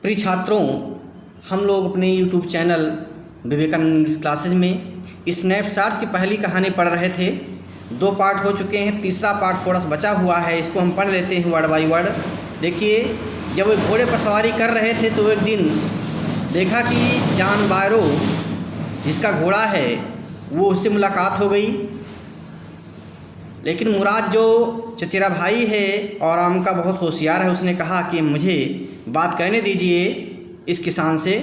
प्रिय छात्रों, हम लोग अपने YouTube channel Vivekananda English classes में स्नैपशॉट्स की पहली कहानी पढ़ रहे थे। 2 पार्ट हो चुके हैं, तीसरा पार्ट थोड़ा सा बचा हुआ है, इसको हम पढ़ लेते हैं वर्ड बाय वर्ड। देखिए, जब वो घोड़े पर सवारी कर रहे थे तो एक दिन देखा कि जॉन बायरो जिसका घोड़ा है वो उससे मुलाकात हो गई। लेकिन मुराद जो चचेरा भाई है और आम का बहुत होशियार है, उसने कहा कि मुझे बात कहने दीजिए इस किसान से।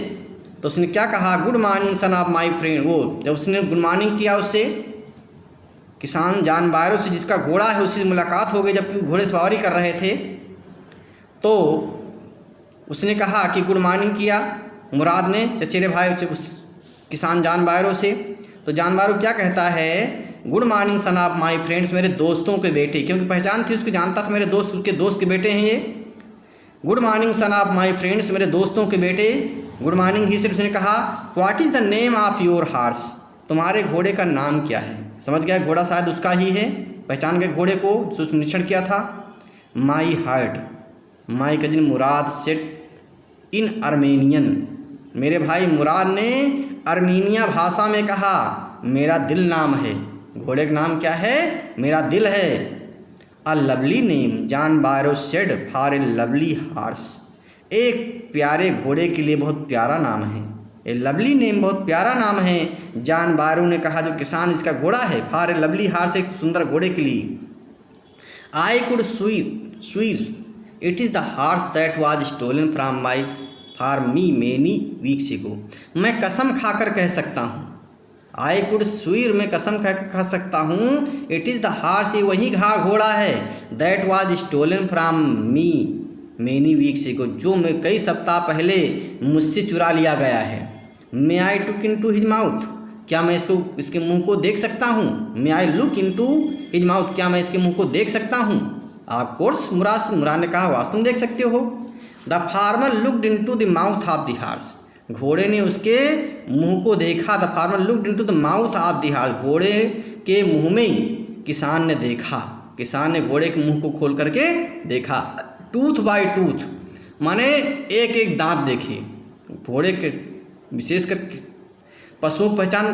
तो उसने क्या कहा, good morning son of my friend. वो जब उसने गुड मॉर्निंग किया उससे, किसान जॉन बायरो से जिसका घोड़ा है उससे मुलाकात हो गई जबकि वो घोड़े सवारी कर रहे थे। तो उसने कहा कि गुड मॉर्निंग किया मुराद ने चचेरे भाई से उस किसान जॉन बायरो से। तो जॉन बायरो क्या कहता है, good morning son of my friends, मेरे दोस्तों के बेटे, क्योंकि पहचान थी उसको, जानता था मेरे दोस्त उसके दोस्त के बेटे हैं ये। Good morning son of my friends, मेरे दोस्तों के बेटे। गुड मॉर्निंग ही से उसने कहा, what is the name of your horse, तुम्हारे घोड़े का नाम क्या है। समझ गया घोड़ा शायद उसका ही है, पहचान गए घोड़े को, उसने निरीक्षण किया था। My heart, my cousin Murad set in Armenian, मेरे भाई मुराद ने अर्मीनिया भाषा में कहा, मेरा दिल नाम है। घोड़े का नाम क्या है, मेरा दिल है। A lovely name John Byro said for a lovely horse, एक प्यारे घोड़े के लिए बहुत प्यारा नाम है। ए लवली नेम, बहुत प्यारा नाम है, जॉन बायरो ने कहा, जो किसान इसका घोड़ा है, फॉर ए लवली हार्स, एक सुंदर घोड़े के लिए। I could swear it is the horse that was stolen from my for me many weeks ago, मैं कसम खाकर कह सकता हूँ, आई कुड स्वीर, मैं कसम कह सकता हूँ, इट इज़ द हार्स, ये वही घोड़ा है, that was stolen from me many weeks ago, जो मैं कई सप्ताह पहले मुझसे चुरा लिया गया है। May I took in to his mouth, क्या मैं इसके मुंह को देख सकता हूँ। May I look in to his mouth, क्या मैं इसके मुंह को देख सकता हूँ। ऑफ कोर्स मुराद ने कहा, वास्तव में देख सकते हो। The farmer looked into the mouth of the horse, घोड़े ने उसके मुंह को देखा। The farmer looked into the mouth of the horse, घोड़े के मुंह में किसान ने देखा, किसान ने घोड़े के मुंह को खोल करके देखा। टूथ बाय टूथ, माने एक एक दांत देखे। घोड़े के विशेषकर पशुओं की पहचान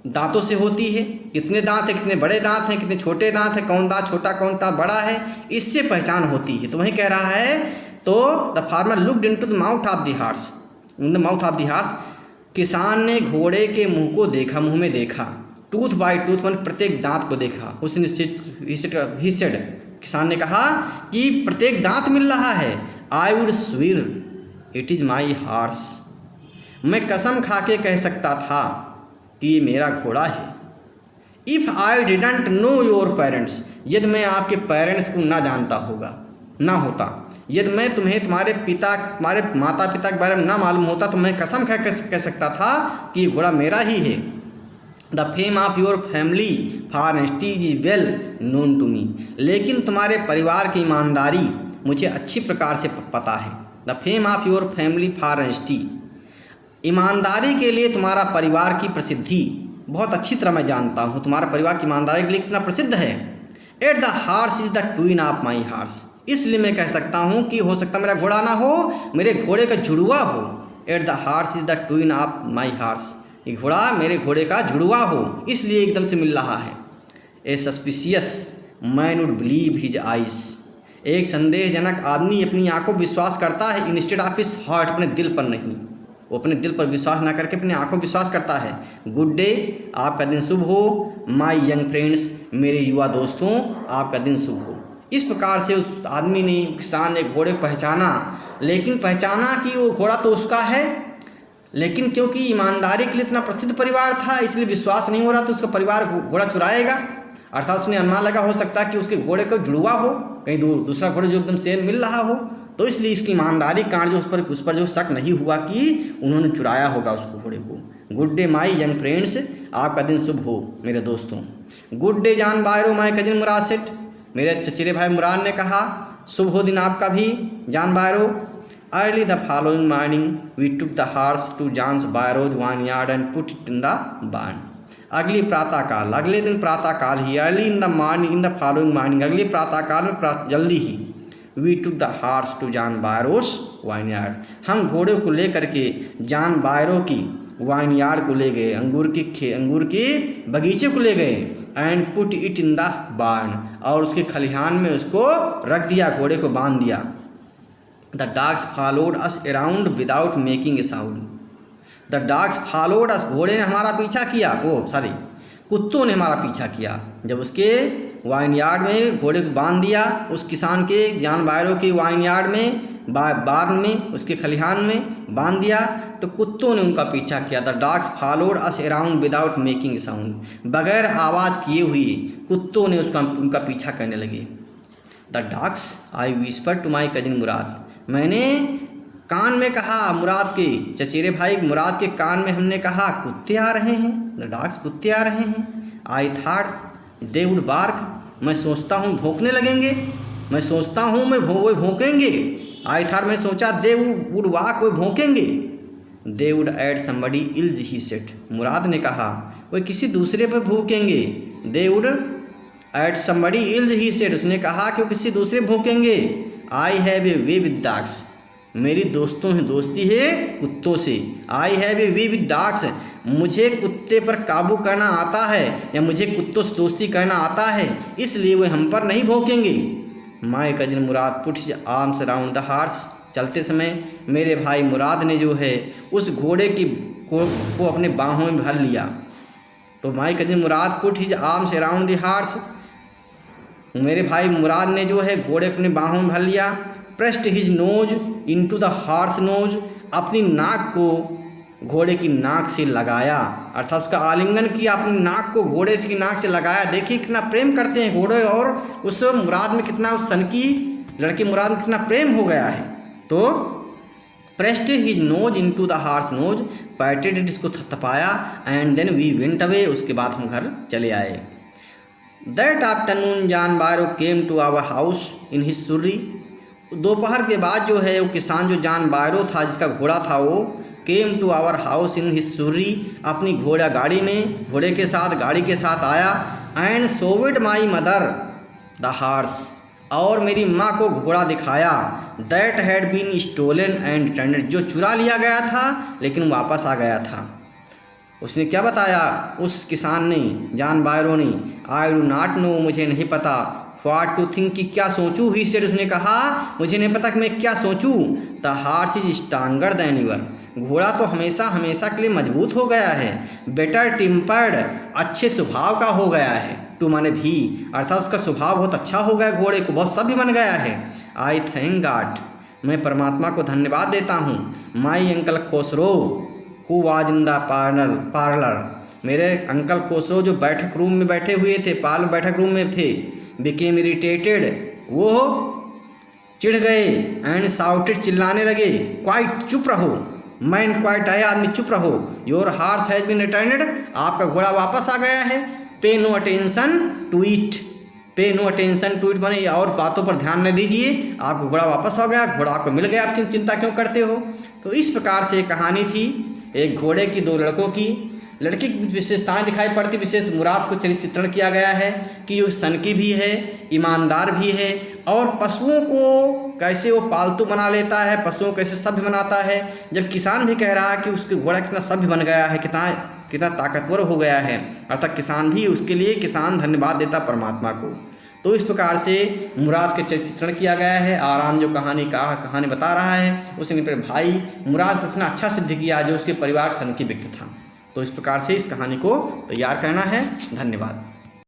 दांतों से होती है, कितने दांत हैं, कितने बड़े दांत हैं, कितने छोटे दांत हैं, कौन दांत छोटा कौन दांत बड़ा है, इससे पहचान होती है। तो वही कह रहा है, तो the farmer looked into the mouth of the horse, in the mouth of the horse, किसान ने घोड़े के मुंह को देखा, मुंह में देखा। टूथ बाय टूथ, मान प्रत्येक दांत को देखा। उसने ही सेड, किसान ने कहा कि प्रत्येक दांत मिल रहा है। I would swear it is my horse, मैं कसम खा के कह सकता था कि ये मेरा घोड़ा है। If I didn't know your parents, यदि मैं आपके पेरेंट्स को ना जानता होता, यदि मैं तुम्हारे माता पिता के बारे में ना मालूम होता, तो मैं कसम खा कह सकता था कि ये घोड़ा मेरा ही है। The fame of your family for honesty is well known to me, लेकिन तुम्हारे परिवार की ईमानदारी मुझे अच्छी प्रकार से पता है। The fame of your family for honesty, ईमानदारी के लिए तुम्हारा परिवार की प्रसिद्धि बहुत अच्छी तरह मैं जानता हूँ, तुम्हारा परिवार की ईमानदारी के लिए कितना प्रसिद्ध है। At the horse is the twin of my horse, इसलिए मैं कह सकता हूँ कि हो सकता मेरा घोड़ा ना हो, मेरे घोड़े का जुड़वा हो। At the horse is the twin of my horse, ये घोड़ा मेरे घोड़े का जुड़वा हो, इसलिए एकदम से मिल रहा है। A suspicious man would believe his eyes, एक संदेहजनक आदमी अपनी आंखों पर विश्वास करता है, इंस्टेड ऑफ हिज हार्ट, अपने दिल पर नहीं। वो अपने दिल पर विश्वास ना करके अपनी आंखों पर विश्वास करता है। गुड डे, आपका दिन शुभ हो। माई यंग फ्रेंड्स, मेरे युवा दोस्तों, आपका दिन शुभ हो। इस प्रकार से उस आदमी ने, किसान ने घोड़े को पहचाना, लेकिन पहचाना कि वो घोड़ा तो उसका है, लेकिन क्योंकि ईमानदारी के लिए इतना प्रसिद्ध परिवार था, इसलिए विश्वास नहीं हो रहा, तो उसका परिवार घोड़ा चुराएगा। अर्थात उसने अनुमान लगा, हो सकता है कि उसके घोड़े को जुड़वा हो, कहीं दूसरा घोड़ा जो एकदम सेम मिल रहा हो, तो इसलिए उसकी ईमानदारी कारण जो उस पर जो शक नहीं हुआ कि उन्होंने चुराया होगा उसको, घोड़े को। Good day my young friends, आपका दिन शुभ हो मेरे दोस्तों। गुड डे जॉन बायरो माई कजिन मुराद सेट, मेरे चचेरे भाई मुराद ने कहा, शुभ हो दिन आपका भी John Byro. Early the following morning we took the horse to John's Byro's vineyard and put it in the barn, अगली प्रातःकाल, अगले दिन प्रातःकाल ही, early in the morning in the following morning, अगली प्रातःकाल में जल्दी ही, we took the horse to John Byro's vineyard. हम घोड़े को लेकर के जॉन बायरो की वाइनयार्ड को ले गए, अंगूर की बगीचे को ले गए। And put it in the barn, और उसके खलिहान में उसको रख दिया, घोड़े को बांध दिया। The dogs followed us around without making a sound. The dogs followed us, घोड़े ने हमारा पीछा किया, कुत्तों ने हमारा पीछा किया। जब उसके वाइनयार्ड में घोड़े को बांध दिया, उस किसान के जॉन बायरो की वाइनयार्ड में, बार्न में, उसके खलिहान में बांध दिया, तो कुत्तों ने उनका पीछा किया। The dogs followed us around without making sound, बगैर आवाज़ किए हुए कुत्तों ने उनका पीछा करने लगे। The dogs I whisper to my cousin Mourad, मैंने कान में कहा मुराद के, चचेरे भाई मुराद के कान में हमने कहा कुत्ते आ रहे हैं, द डॉग्स कुत्ते आ रहे हैं। I thought they would bark, मैं सोचता हूँ भौंकने लगेंगे, मैं सोचता हूँ वो भौंकेंगे। आई थॉट, मैं सोचा दे वुड वॉक, वो भौंकेंगे। They would add somebody else he said, Mourad ने कहा वो किसी दूसरे पर भौंकेंगे। They would add somebody else he said, उसने कहा कि वो किसी दूसरे भौंकेंगे। I have a way with dogs, मेरी दोस्ती है कुत्तों से। I have a way with dogs, मुझे कुत्ते पर काबू करना आता है, या मुझे कुत्तों से दोस्ती करना आता है, इसलिए वे हम पर नहीं भौंकेंगे। My cousin Mourad put his arms around the horse, चलते समय मेरे भाई मुराद ने जो है उस घोड़े को अपने बाहों में भर लिया। तो my cousin Mourad put his arms around the horse, मेरे भाई मुराद ने जो है घोड़े अपने बाहों में भर लिया। Pressed his nose into the horse nose, अपनी नाक को घोड़े की नाक से लगाया, अर्थात उसका आलिंगन किया, अपनी नाक को घोड़े की नाक से लगाया। देखिए कितना प्रेम करते हैं घोड़े और उस मुराद में, कितना उस सन की लड़की मुराद में कितना प्रेम हो गया है। तो pressed his nose into the horse nose, patted it, इसको थपथपाया। And then we went away, उसके बाद हम घर चले आए। That afternoon John Byro came to our house in his surrey, दोपहर के बाद जो है वो किसान जो जॉन बायरो था, जिसका घोड़ा था, वो came to our house in his surrey, अपनी गाड़ी में घोड़े के साथ, गाड़ी के साथ आया। And showed my mother the horse, और मेरी माँ को घोड़ा दिखाया। That had been stolen and returned, जो चुरा लिया गया था लेकिन वापस आ गया था। उसने क्या बताया उस किसान ने, जॉन बायरो ने, आई डू नॉट नो, मुझे नहीं पता। व्हाट टू थिंक, कि क्या सोचूँ, ही सेड, उसने कहा मुझे नहीं पता कि मैं क्या सोचूँ। The horse is stronger than ever, घोड़ा तो हमेशा के लिए मजबूत हो गया है। बेटर टेम्पर्ड, अच्छे स्वभाव का हो गया है। टू माने भी, अर्थात उसका स्वभाव बहुत अच्छा हो गया, घोड़े को बहुत सभ्य बन गया है। आई थैंक गॉड, मैं परमात्मा को धन्यवाद देता हूँ। My uncle Khosrove who was in the parlour, मेरे अंकल खोसरो जो बैठक रूम में बैठे हुए थे, बैठक रूम में थे, बिकेम इरिटेटेड, वो चिढ़ गए। एंड साउटेड, चिल्लाने लगे। क्वाइट, चुप रहो। मैन क्वाइट है, आदमी चुप रहो। Your horse has been returned, आपका घोड़ा वापस आ गया है। Pay no attention to it, pay no attention to it माने और बातों पर ध्यान न दीजिए, आपका घोड़ा वापस हो गया, घोड़ा आपको मिल गया, आप चिंता क्यों करते हो। तो इस प्रकार से कहानी थी एक घोड़े की, दो लड़कों की। लड़की की विशेषताएं दिखाई पड़ती, विशेष मुराद को चित्रण किया गया है कि जो सनकी भी है, ईमानदार भी है, और पशुओं को कैसे वो पालतू बना लेता है, पशुओं को कैसे सभ्य बनाता है। जब किसान भी कह रहा है कि उसके घोड़ा कितना सभ्य बन गया है, कितना ताकतवर हो गया है, अर्थात किसान भी, उसके लिए किसान धन्यवाद देता परमात्मा को। तो इस प्रकार से मुराद के चित्रण किया गया है। आराम जो कहानी बता रहा है, उसने अपने भाई मुराद को इतना अच्छा सिद्ध किया जो उसके परिवार सनकी व्यक्ति था। तो इस प्रकार से इस कहानी को तैयार करना है। धन्यवाद।